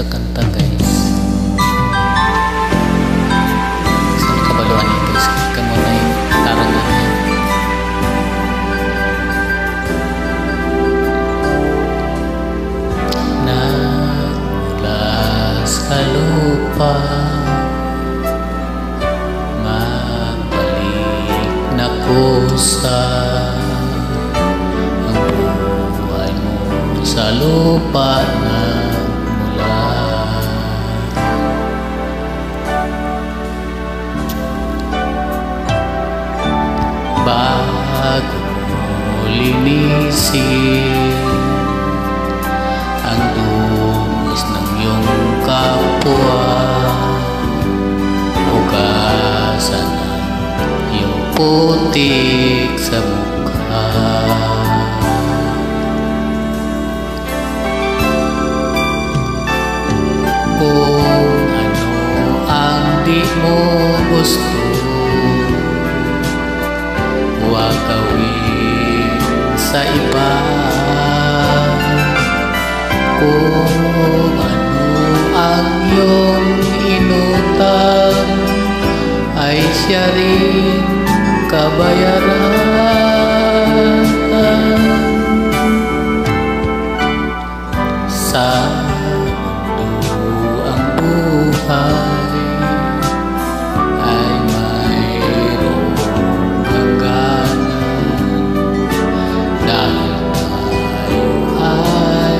kanta-kanta guys. Sa nakabaluan niya guys, kamo na yung tarangan. Nagmula sa lupa, mabalik na kusa ang buhay mo sa lupa nagmula. Bago mo linisin ang dungis ng iyong kapwa, hugasan ang iyong putik sa mukha. Kung ano ang di mo gusto, huwag gawin sa iba. Kung ano ang iyong inutang, ay siya rin kabayaran. Sa mundo ang buhay ay mayroong hangganan, dahil tayo ay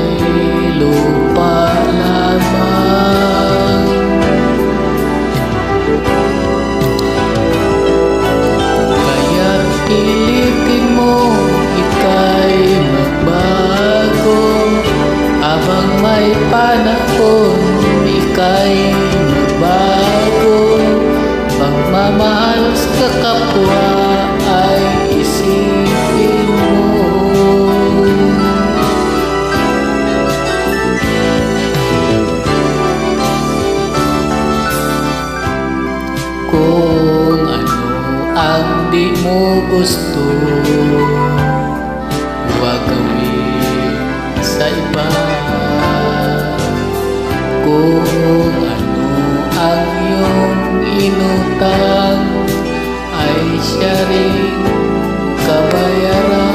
lupa lamang. Kaya't pilitin mo ika'y magbago, habang may panahon ika'y magbago. Pagmamahal sa kapwa ay isipin mo. Kung ano ang di mo gusto, huwag gawin sa iba. Kung ano ang iyong inutang, ay siya rin kabayaran.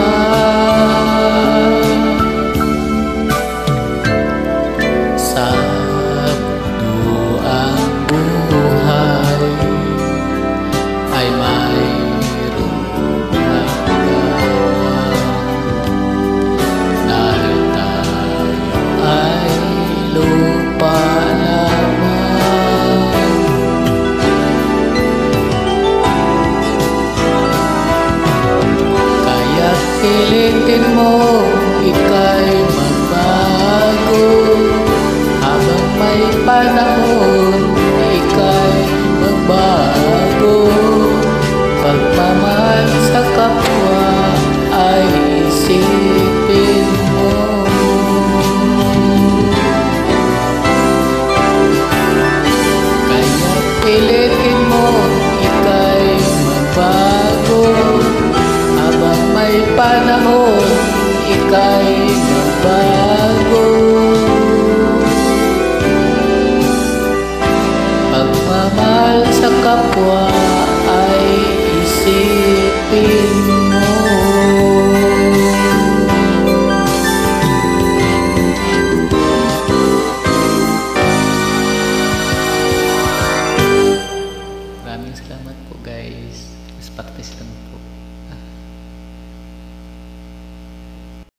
Sa mundo ang buhay ay mayroong hangganan, dahil tayo ay lupa lamang. Kaya't pilitin mo ika'y magbago, habang may panahon ika'y magbago. Pagmamahal sa kapwa ay isipin mo. Kaya't pilitin mo ika'y magbago, habang may panahon ika'y magbago. Pagmamahal sa kapwa ay isipin mo. Maraming salamat po guys. Mas practice lang po.